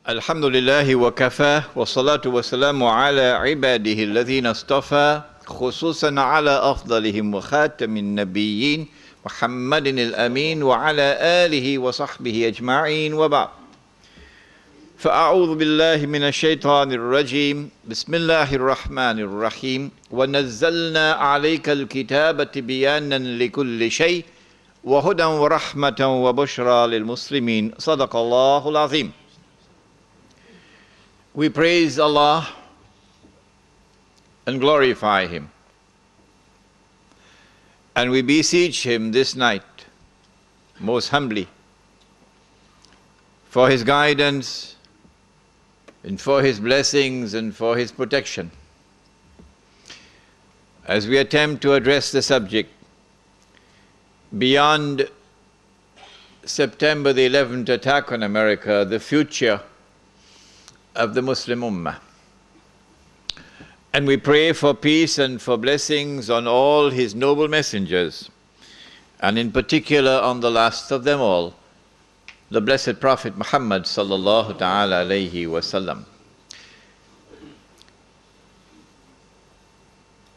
الحمد لله وكفى والصلاة والسلام على عباده الذين اصطفى خصوصا على أفضلهم وخاتم النبيين محمد الأمين وعلى آله وصحبه أجمعين وبعد فأعوذ بالله من الشيطان الرجيم بسم الله الرحمن الرحيم ونزلنا عليك الكتاب تبيانا لكل شيء وهدى ورحمة وبشرى للمسلمين صدق الله العظيم. We praise Allah and glorify Him, and we beseech Him this night most humbly for His guidance and for His blessings and for His protection as we attempt to address the subject beyond September the 11th attack on America, the future of the Muslim Ummah. And we pray for peace and for blessings on all His noble messengers, and in particular on the last of them all, the blessed Prophet Muhammad sallallahu ta'ala alayhi wasallam.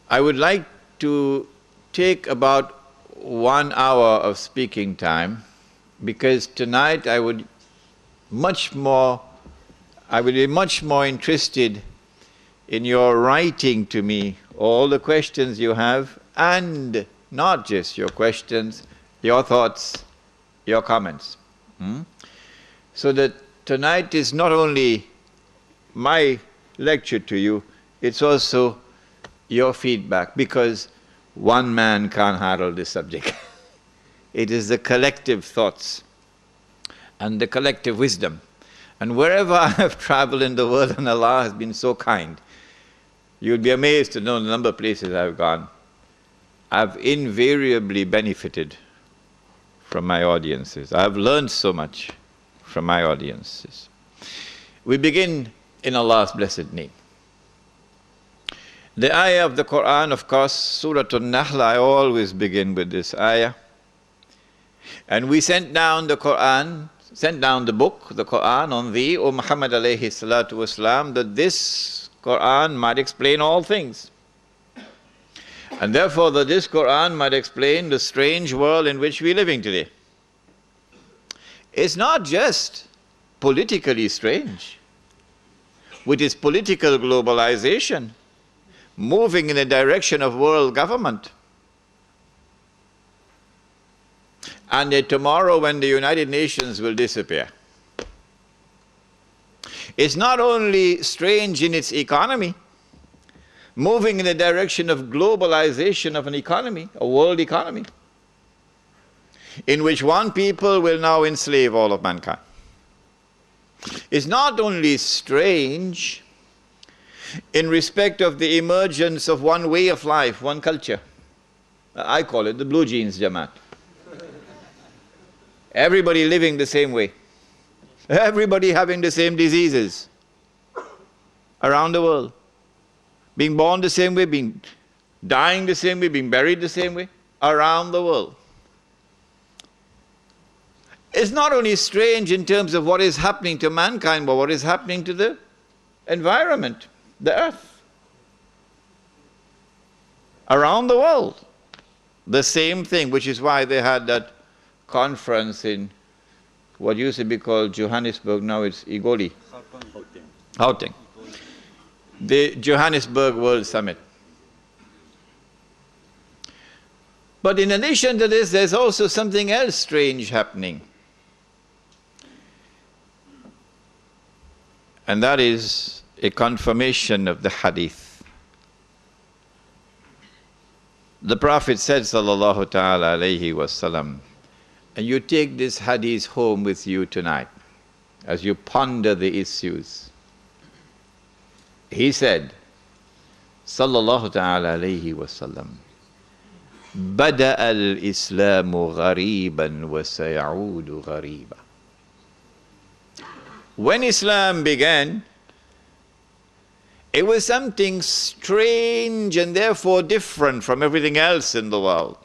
I would like to take about 1 hour of speaking time, because tonight I would be much more interested in your writing to me all the questions you have, and not just your questions, your thoughts, your comments. So that tonight is not only my lecture to you, it's also your feedback, because one man can't handle this subject. It is the collective thoughts and the collective wisdom. And wherever I have traveled in the world, and Allah has been so kind, you'll be amazed to know the number of places I've gone. I've invariably benefited from my audiences. I've learned so much from my audiences. We begin in Allah's blessed name. The ayah of the Quran, of course, Surah An-Nahl, I always begin with this ayah. And we sent down the book, the Quran, on thee, O Muhammad alayhi salatu wasalam, that this Quran might explain all things. And therefore that this Quran might explain the strange world in which we are living today. It's not just politically strange, with its political globalization, moving in the direction of world government. And tomorrow when the United Nations will disappear. It's not only strange in its economy, moving in the direction of globalization of an economy, a world economy, in which one people will now enslave all of mankind. It's not only strange in respect of the emergence of one way of life, one culture. I call it the blue jeans Jamaat. Everybody living the same way. Everybody having the same diseases around the world. Being born the same way, being dying the same way, being buried the same way, around the world. It's not only strange in terms of what is happening to mankind, but what is happening to the environment, the earth. Around the world. The same thing, which is why they had that conference in what used to be called Johannesburg, now it's Igoli. Gauteng. The Johannesburg World Summit. But in addition to this, there's also something else strange happening. And that is a confirmation of the hadith. The Prophet said, sallallahu ta'ala alayhi wasallam, and you take this hadith home with you tonight as you ponder the issues. He said, sallallahu ta'ala alayhi wasallam, بدأ الإسلام غريبا وسيعود غريبا. When Islam began, it was something strange and therefore different from everything else in the world.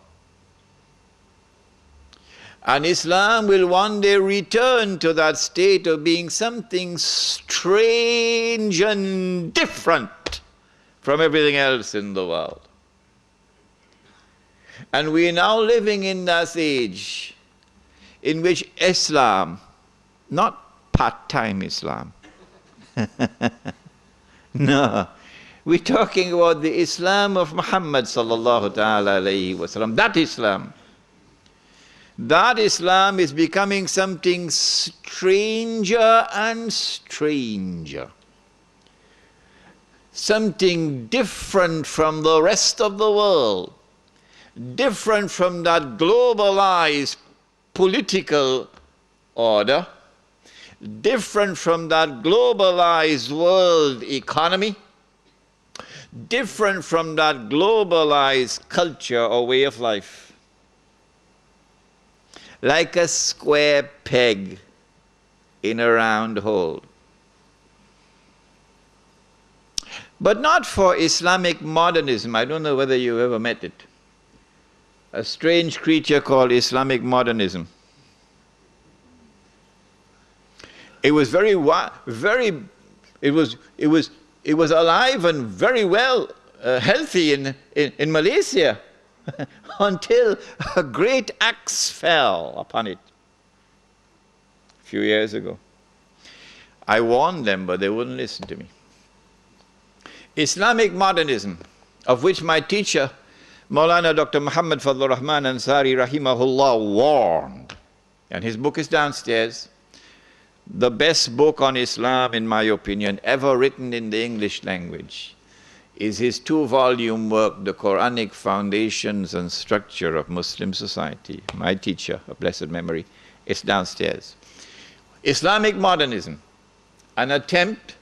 And Islam will one day return to that state of being something strange and different from everything else in the world. And we are now living in that age in which Islam, not part-time Islam, no, we're talking about the Islam of Muhammad sallallahu ta'ala alayhi wa sallam, that Islam. That Islam is becoming something stranger and stranger. Something different from the rest of the world. Different from that globalized political order. Different from that globalized world economy. Different from that globalized culture or way of life. Like a square peg in a round hole. But not for Islamic modernism. I don't know whether you've ever met it. A strange creature called Islamic modernism. It was it was alive and very well healthy in Malaysia. Until a great axe fell upon it a few years ago. I warned them, but they wouldn't listen to me. Islamic modernism, of which my teacher, Maulana Dr. Muhammad Fadlur Rahman Ansari Rahimahullah, warned, and his book is downstairs, the best book on Islam, in my opinion, ever written in the English language, is his 2-volume work, The Quranic Foundations and Structure of Muslim Society. My teacher, of blessed memory, it's downstairs. Islamic modernism, an attempt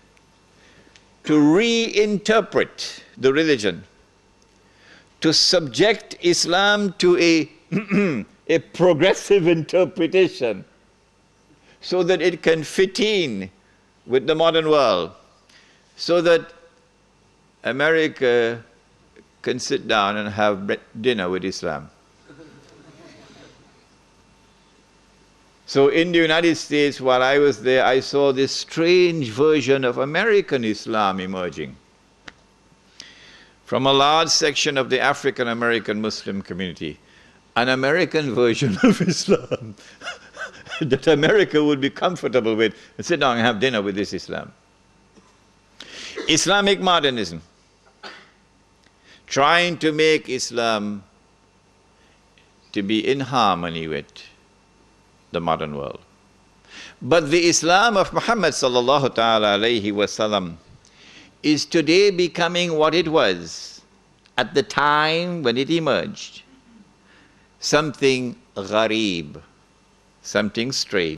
to reinterpret the religion, to subject Islam to a progressive interpretation so that it can fit in with the modern world, so that America can sit down and have dinner with Islam. So in the United States, while I was there, I saw this strange version of American Islam emerging from a large section of the African American Muslim community, an American version of Islam that America would be comfortable with and sit down and have dinner with this Islam. Islamic modernism, trying to make Islam to be in harmony with the modern world. But the Islam of Muhammad sallallahu ta'ala alayhi wa sallam is today becoming what it was at the time when it emerged. Something gharib, something strange.